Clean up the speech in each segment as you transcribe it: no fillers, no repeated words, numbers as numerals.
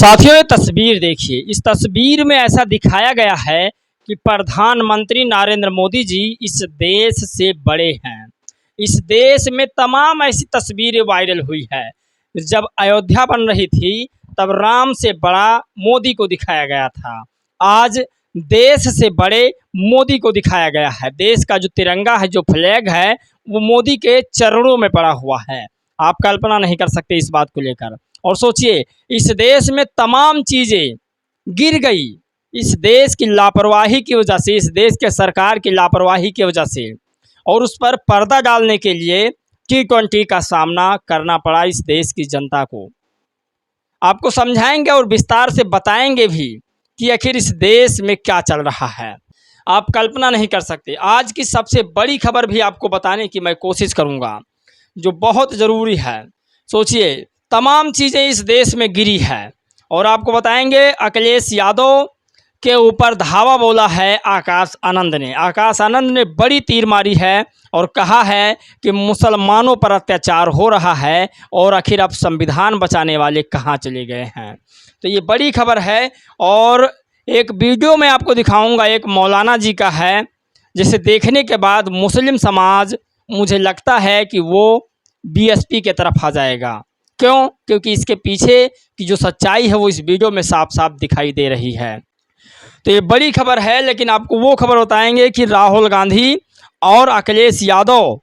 साथियों ये तस्वीर देखिए। इस तस्वीर में ऐसा दिखाया गया है कि प्रधानमंत्री नरेंद्र मोदी जी इस देश से बड़े हैं। इस देश में तमाम ऐसी तस्वीरें वायरल हुई है। जब अयोध्या बन रही थी तब राम से बड़ा मोदी को दिखाया गया था। आज देश से बड़े मोदी को दिखाया गया है। देश का जो तिरंगा है, जो फ्लैग है, वो मोदी के चरणों में पड़ा हुआ है। आप कल्पना नहीं कर सकते इस बात को लेकर। और सोचिए, इस देश में तमाम चीज़ें गिर गई इस देश की लापरवाही की वजह से, इस देश के सरकार की लापरवाही की वजह से, और उस पर पर्दा डालने के लिए T20 का सामना करना पड़ा इस देश की जनता को। आपको समझाएंगे और विस्तार से बताएंगे भी कि आखिर इस देश में क्या चल रहा है। आप कल्पना नहीं कर सकते। आज की सबसे बड़ी खबर भी आपको बताने की मैं कोशिश करूंगा, जो बहुत ज़रूरी है। सोचिए, तमाम चीज़ें इस देश में गिरी है और आपको बताएंगे अखिलेश यादव के ऊपर धावा बोला है आकाश आनंद ने। आकाश आनंद ने बड़ी तीर मारी है और कहा है कि मुसलमानों पर अत्याचार हो रहा है और आखिर अब संविधान बचाने वाले कहाँ चले गए हैं। तो ये बड़ी खबर है और एक वीडियो मैं आपको दिखाऊंगा, एक मौलाना जी का है, जिसे देखने के बाद मुस्लिम समाज, मुझे लगता है कि वो बीएसपी के तरफ आ जाएगा। क्यों? क्योंकि इसके पीछे की जो सच्चाई है वो इस वीडियो में साफ साफ दिखाई दे रही है। तो ये बड़ी खबर है, लेकिन आपको वो खबर बताएंगे कि राहुल गांधी और अखिलेश यादव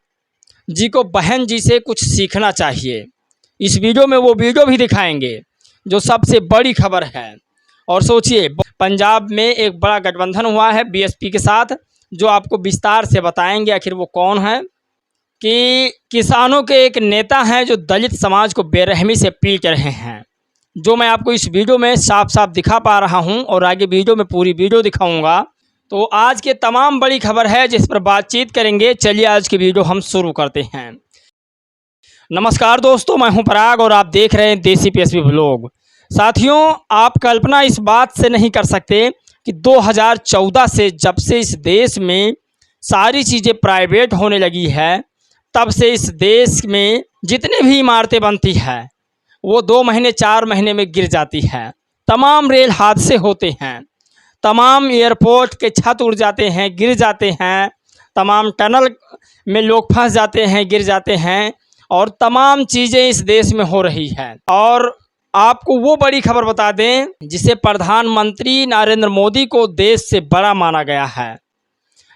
जी को बहन जी से कुछ सीखना चाहिए। इस वीडियो में वो वीडियो भी दिखाएंगे जो सबसे बड़ी खबर है। और सोचिए, पंजाब में एक बड़ा गठबंधन हुआ है बीएसपी के साथ, जो आपको विस्तार से बताएंगे आखिर वो कौन है। कि किसानों के एक नेता हैं जो दलित समाज को बेरहमी से पीट रहे हैं, जो मैं आपको इस वीडियो में साफ साफ दिखा पा रहा हूं और आगे वीडियो में पूरी वीडियो दिखाऊंगा। तो आज के तमाम बड़ी खबर है जिस पर बातचीत करेंगे। चलिए आज की वीडियो हम शुरू करते हैं। नमस्कार दोस्तों, मैं हूं पराग और आप देख रहे हैं देसी पीएसपी व्लॉग। साथियों, आप कल्पना इस बात से नहीं कर सकते कि 2014 से जब से इस देश में सारी चीज़ें प्राइवेट होने लगी है, तब से इस देश में जितने भी इमारतें बनती हैं वो 2 महीने 4 महीने में गिर जाती है। तमाम रेल हादसे होते हैं, तमाम एयरपोर्ट के छत उड़ जाते हैं, गिर जाते हैं, तमाम टनल में लोग फंस जाते हैं, गिर जाते हैं, और तमाम चीज़ें इस देश में हो रही है। और आपको वो बड़ी खबर बता दें जिसे प्रधानमंत्री नरेंद्र मोदी को देश से बड़ा माना गया है।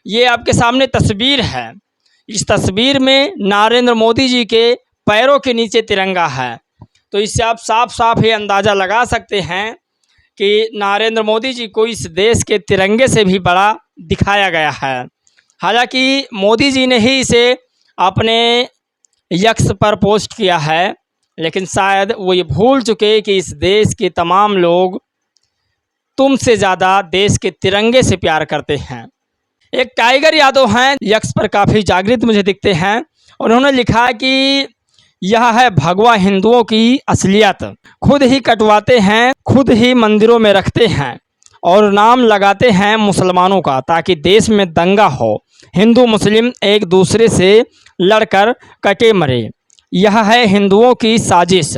ये आपके सामने तस्वीर है। इस तस्वीर में नरेंद्र मोदी जी के पैरों के नीचे तिरंगा है। तो इससे आप साफ साफ ये अंदाज़ा लगा सकते हैं कि नरेंद्र मोदी जी को इस देश के तिरंगे से भी बड़ा दिखाया गया है। हालांकि मोदी जी ने ही इसे अपने यक्स पर पोस्ट किया है, लेकिन शायद वो ये भूल चुके कि इस देश के तमाम लोग तुमसे ज़्यादा देश के तिरंगे से प्यार करते हैं। एक टाइगर यादव हैं, यक्स पर काफ़ी जागृत मुझे दिखते हैं, और उन्होंने लिखा कि यह है भगवा हिंदुओं की असलियत। खुद ही कटवाते हैं, खुद ही मंदिरों में रखते हैं और नाम लगाते हैं मुसलमानों का, ताकि देश में दंगा हो, हिंदू मुस्लिम एक दूसरे से लड़कर कटे मरे। यह है हिंदुओं की साजिश।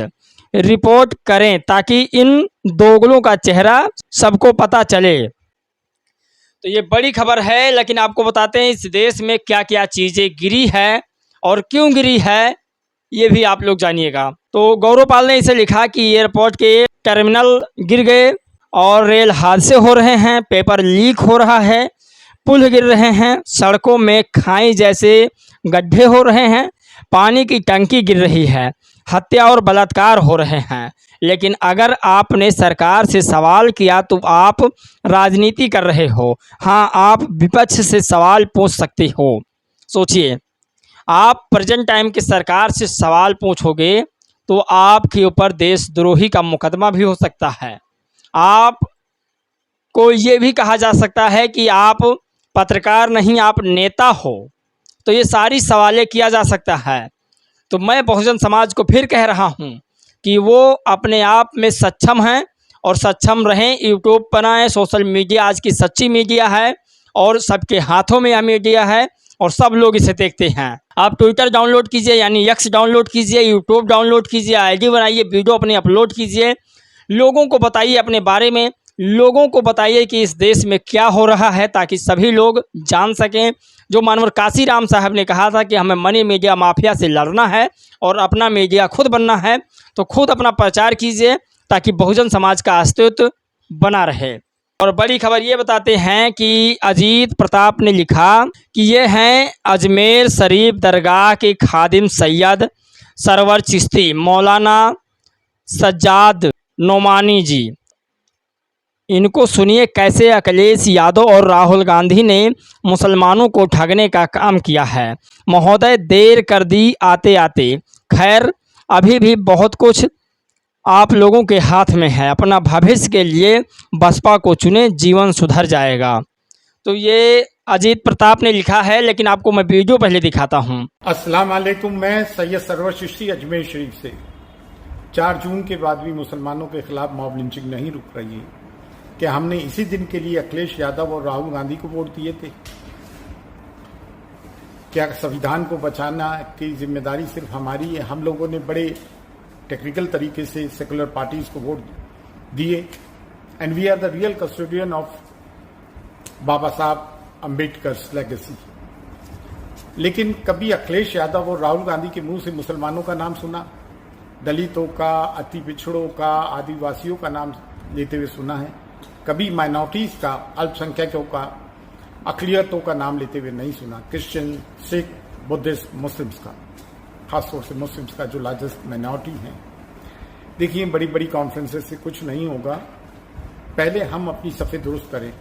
रिपोर्ट करें ताकि इन दोगलों का चेहरा सबको पता चले। तो ये बड़ी खबर है, लेकिन आपको बताते हैं इस देश में क्या क्या चीज़ें गिरी है और क्यों गिरी है, ये भी आप लोग जानिएगा। तो गौरवपाल ने इसे लिखा कि एयरपोर्ट के टर्मिनल गिर गए और रेल हादसे हो रहे हैं, पेपर लीक हो रहा है, पुल गिर रहे हैं, सड़कों में खाई जैसे गड्ढे हो रहे हैं, पानी की टंकी गिर रही है, हत्या और बलात्कार हो रहे हैं। लेकिन अगर आपने सरकार से सवाल किया तो आप राजनीति कर रहे हो। हाँ, आप विपक्ष से सवाल पूछ सकते हो। सोचिए, आप प्रेजेंट टाइम की सरकार से सवाल पूछोगे तो आपके ऊपर देशद्रोही का मुकदमा भी हो सकता है। आपको ये भी कहा जा सकता है कि आप पत्रकार नहीं, आप नेता हो। तो ये सारी सवालें किया जा सकता है। तो मैं बहुजन समाज को फिर कह रहा हूँ कि वो अपने आप में सक्षम हैं और सक्षम रहें। यूट्यूब बनाएं, सोशल मीडिया आज की सच्ची मीडिया है और सबके हाथों में यह मीडिया है और सब लोग इसे देखते हैं। आप ट्विटर डाउनलोड कीजिए, यानी एक्स डाउनलोड कीजिए, यूट्यूब डाउनलोड कीजिए, आईडी बनाइए, वीडियो अपनी अपलोड कीजिए, लोगों को बताइए अपने बारे में, लोगों को बताइए कि इस देश में क्या हो रहा है, ताकि सभी लोग जान सकें। जो मानवर काशीराम साहब ने कहा था कि हमें मनी मीडिया माफिया से लड़ना है और अपना मीडिया खुद बनना है, तो खुद अपना प्रचार कीजिए ताकि बहुजन समाज का अस्तित्व बना रहे। और बड़ी खबर ये बताते हैं कि अजीत प्रताप ने लिखा कि ये हैं अजमेर शरीफ दरगाह के खादिम सैयद सरवर चिश्ती मौलाना सज्जाद नोमानी जी। इनको सुनिए कैसे अखिलेश यादव और राहुल गांधी ने मुसलमानों को ठगने का काम किया है। महोदय, देर कर दी आते आते, खैर अभी भी बहुत कुछ आप लोगों के हाथ में है। अपना भविष्य के लिए बसपा को चुने, जीवन सुधर जाएगा। तो ये अजीत प्रताप ने लिखा है, लेकिन आपको मैं वीडियो पहले दिखाता हूँ। अस्सलाम वालेकुम, मैं सैयद सरवर चिश्ती अजमेर शरीफ से। 4 जून के बाद भी मुसलमानों के खिलाफ मॉब लिंचिंग नहीं रुक रही है। क्या हमने इसी दिन के लिए अखिलेश यादव और राहुल गांधी को वोट दिए थे? क्या संविधान को बचाना की जिम्मेदारी सिर्फ हमारी है? हम लोगों ने बड़े टेक्निकल तरीके से सेकुलर पार्टीज को वोट दिए and we are the real custodian of Baba Saheb Ambedkar's legacy. लेकिन कभी अखिलेश यादव और राहुल गांधी के मुंह से मुसलमानों का नाम सुना? दलितों का, अति पिछड़ों का, आदिवासियों का नाम लेते हुए सुना है? कभी माइनॉरिटीज का, अल्पसंख्यकों का, अकलियतों का नाम लेते हुए नहीं सुना। क्रिश्चियन, सिख, बुद्धिस्ट, मुस्लिम्स का, खासतौर से मुस्लिम्स का जो लार्जेस्ट माइनॉरिटी है। देखिए, बड़ी बड़ी कॉन्फ्रेंसेस से कुछ नहीं होगा। पहले हम अपनी सफ़े दुरुस्त करें,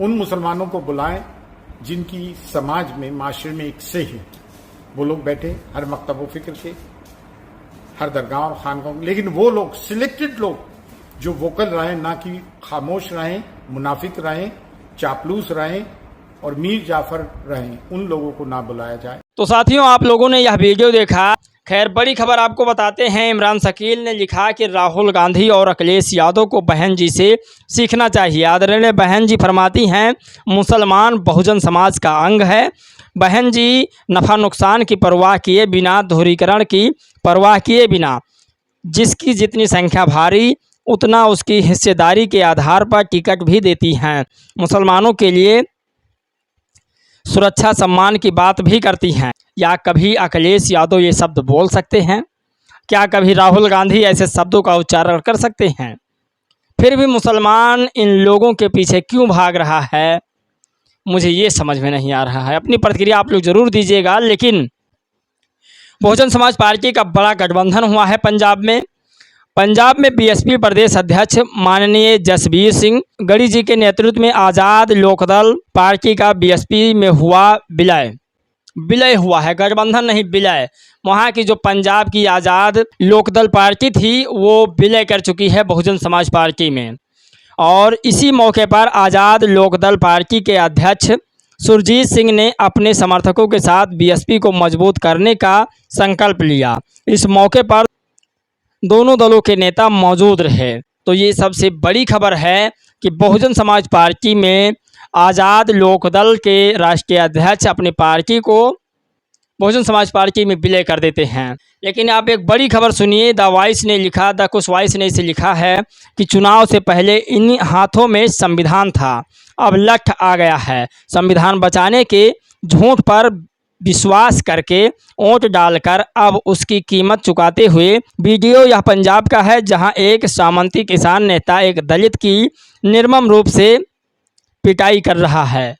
उन मुसलमानों को बुलाएं जिनकी समाज में, माशरे में एक से है। वो लोग बैठे हर मकतब फिक्र के, हर दरगाह और खानगाहों, लेकिन वो लोग, सिलेक्टेड लोग जो वोकल रहें, ना कि खामोश रहें, मुनाफिक रहें, चापलूस रहें और मीर जाफर रहें, उन लोगों को ना बुलाया जाए। तो साथियों, आप लोगों ने यह वीडियो देखा। खैर, बड़ी खबर आपको बताते हैं। इमरान शकील ने लिखा कि राहुल गांधी और अखिलेश यादव को बहन जी से सीखना चाहिए। आदरणीय बहन जी फरमाती हैं, मुसलमान बहुजन समाज का अंग है। बहन जी नफ़ा नुकसान की परवाह किए बिना, दोहरीकरण की परवाह किए बिना, जिसकी जितनी संख्या भारी उतना उसकी हिस्सेदारी के आधार पर टिकट भी देती हैं। मुसलमानों के लिए सुरक्षा सम्मान की बात भी करती हैं। या कभी अखिलेश यादव ये शब्द बोल सकते हैं? क्या कभी राहुल गांधी ऐसे शब्दों का उच्चारण कर सकते हैं? फिर भी मुसलमान इन लोगों के पीछे क्यों भाग रहा है, मुझे ये समझ में नहीं आ रहा है। अपनी प्रतिक्रिया आप लोग जरूर दीजिएगा। लेकिन बहुजन समाज पार्टी का बड़ा गठबंधन हुआ है पंजाब में बीएसपी प्रदेश अध्यक्ष माननीय जसबीर सिंह गढ़ी जी के नेतृत्व में आज़ाद लोकदल पार्टी का बीएसपी में हुआ विलय हुआ है। गठबंधन नहीं, विलय। वहाँ की जो पंजाब की आज़ाद लोकदल पार्टी थी वो विलय कर चुकी है बहुजन समाज पार्टी में। और इसी मौके पर आज़ाद लोकदल पार्टी के अध्यक्ष सुरजीत सिंह ने अपने समर्थकों के साथ बीएसपी को मजबूत करने का संकल्प लिया। इस मौके पर दोनों दलों के नेता मौजूद रहे। तो ये सबसे बड़ी खबर है कि बहुजन समाज पार्टी में आज़ाद लोकदल के राष्ट्रीय अध्यक्ष अपनी पार्टी को बहुजन समाज पार्टी में विलय कर देते हैं। लेकिन आप एक बड़ी खबर सुनिए। द वॉइस ने लिखा, द कुछ वॉइस ने इसे लिखा है कि चुनाव से पहले इन हाथों में संविधान था, अब लठ आ गया है। संविधान बचाने के झूठ पर विश्वास करके वोट डालकर अब उसकी कीमत चुकाते हुए। वीडियो यह पंजाब का है, जहां एक सामंती किसान नेता एक दलित की निर्मम रूप से पिटाई कर रहा है।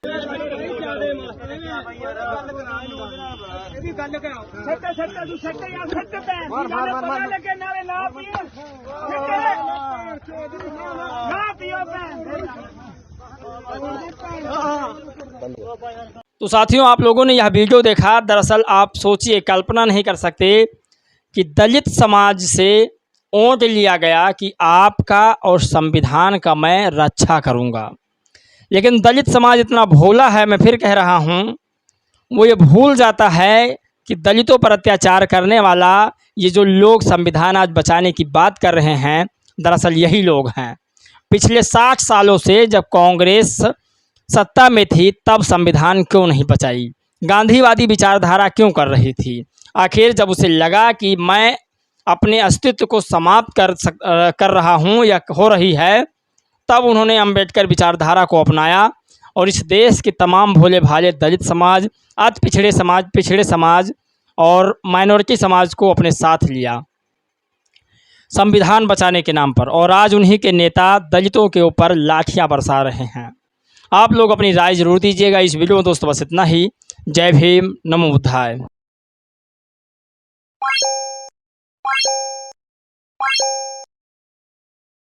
तो साथियों, आप लोगों ने यह वीडियो देखा। दरअसल आप सोचिए, कल्पना नहीं कर सकते कि दलित समाज से वोट लिया गया कि आपका और संविधान का मैं रक्षा करूंगा। लेकिन दलित समाज इतना भोला है, मैं फिर कह रहा हूं, वो ये भूल जाता है कि दलितों पर अत्याचार करने वाला ये जो लोग संविधान आज बचाने की बात कर रहे हैं, दरअसल यही लोग हैं। पिछले 60 सालों से जब कांग्रेस सत्ता में थी तब संविधान क्यों नहीं बचाई? गांधीवादी विचारधारा क्यों कर रही थी? आखिर जब उसे लगा कि मैं अपने अस्तित्व को समाप्त कर रहा हूँ या हो रही है, तब उन्होंने अंबेडकर विचारधारा को अपनाया और इस देश के तमाम भोले भाले दलित समाज, अति पिछड़े समाज और माइनॉरिटी समाज को अपने साथ लिया संविधान बचाने के नाम पर। और आज उन्हीं के नेता दलितों के ऊपर लाठियां बरसा रहे हैं। आप लोग अपनी राय जरूर दीजिएगा। इस वीडियो में दोस्तों बस इतना ही। जय भीम, नमो बुद्धाय।